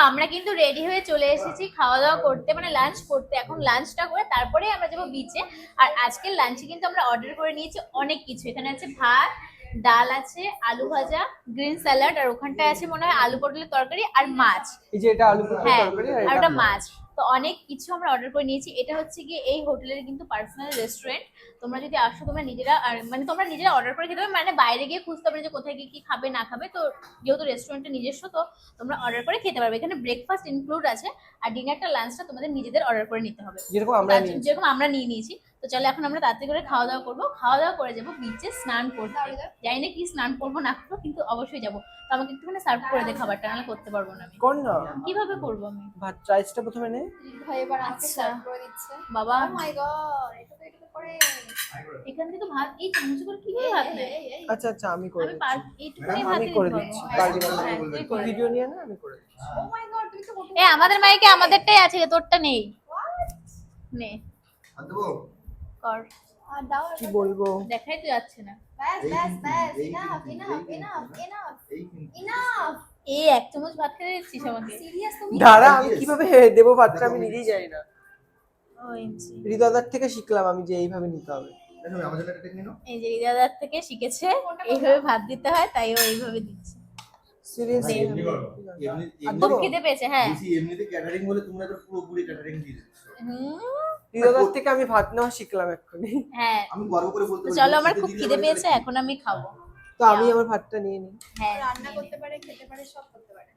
আমরা কিন্তু রেডি হয়ে চলে এসেছি খাওয়া দাওয়া করতে, মানে লাঞ্চ করতে। এখন লাঞ্চটা করে তারপরে আমরা যাবো বিচে। আর আজকের লাঞ্চে কিন্তু আমরা অর্ডার করে নিয়েছি অনেক কিছু। এখানে আছে ভাত, ডাল আছে, আলু ভাজা, গ্রিন স্যালাড, আর ওখানটায় আছে মনে হয় আলু পটলের তরকারি আর মাছ। এই যে এটা আলু পটলের হ্যাঁ, তরকারি আর আর ওটা এটা মাছ। তো অনেক কিছু আমরা অর্ডার করে নিয়েছি। এটা হচ্ছে কি এই হোটেলের কিন্তু পার্সোনাল রেস্টুরেন্ট। তোমরা যদি আসো তোমরা নিজেরা মানে তোমরা নিজেরা অর্ডার করে খেতে পারবে, মানে বাইরে গিয়ে খুঁজতে পারবে যে কোথায় গিয়ে কি খাবে না খাবে। তো যেহেতু রেস্টুরেন্টটা নিজস্ব, তো তোমরা অর্ডার করে খেতে পারবে। এখানে ব্রেকফাস্ট ইনক্লুড আছে, আর ডিনারটা লাঞ্চটা তোমাদের নিজেদের অর্ডার করে নিতে হবে, যেরকম আমরা নিয়েছি। যেরকম আমরা নিয়ে নিয়েছি। তো চলো এখন আমরা তাড়াতাড়ি করে খাওয়া দাওয়া করবো, খাওয়া দাওয়া করে যাবো বিচে স্নান করতে। জানি না কি স্নান করবো না করবো, কিন্তু অবশ্যই যাবো। তো আমাকে একটুখানি সার্ভ করে দে খাবারটা, নাহলে করতে পারবো না আমি। কোন না কিভাবে করবো আমি? ভাত রাইসটা প্রথমে নে। ভাই এবার আমাকে আচ্ছা। সার্ভ করে দিচ্ছে। বাবা ও মাই গড, এটা তো করে এখান থেকে ভাত এই চামচ করে কিভাবে ভাত নেয়? আচ্ছা আচ্ছা আমি করে আমি দিচ্ছি। এইটুকুনি ভাত আমি নিতে করে পারবো। দিচ্ছি হ্যাঁ, পারবি না তুই করে দে। ভিডিও নিয়ে না আমি করে দিচ্ছি। ও মাই গড, তুমি তো মোটো এ আমাদের মাইকে আমাদেরটাই আছে, তোরটা নেই। নে কর, আর দাও কি বলবো দেখাই তো যাচ্ছে না। ব্যাস ব্যাস ব্যাস, enough enough enough enough enough. এই এক চামচ ভাত খেয়ে দিচ্ছিস আমাকে? সিরিয়াস তুমি? দাঁড়া আমি কিভাবে দেবো ভাতটা আমি নিজেই জানি না। ওএমজি। হৃদয়দার থেকে শিখলাম আমি যে এইভাবে নিতে হবে। এই যে দাদার থেকে শিখেছে এইভাবে ভাত দিতে হয়, তাই ও এইভাবে দিচ্ছে। সিরিয়াসলি খুব খিদে পেয়েছে। হ্যাঁ, এমনিতে ক্যাটারিং বলে তোমরা তো পুরোপুরি ক্যাটারিং দিয়ে দিচ্ছ। হৃদয়দার থেকে আমি ভাত নেওয়া শিখলাম এক্ষুনি। হ্যাঁ। আমি গর্ব করে বলতে তো পারি চলো, আমার খুব খিদে পেয়েছে, এখন আমি খাবো। তো আমি আমার ভাতটা নিয়ে নিই। হ্যাঁ, রান্না করতে পারে, খেতে পারে, সব করতে পারে।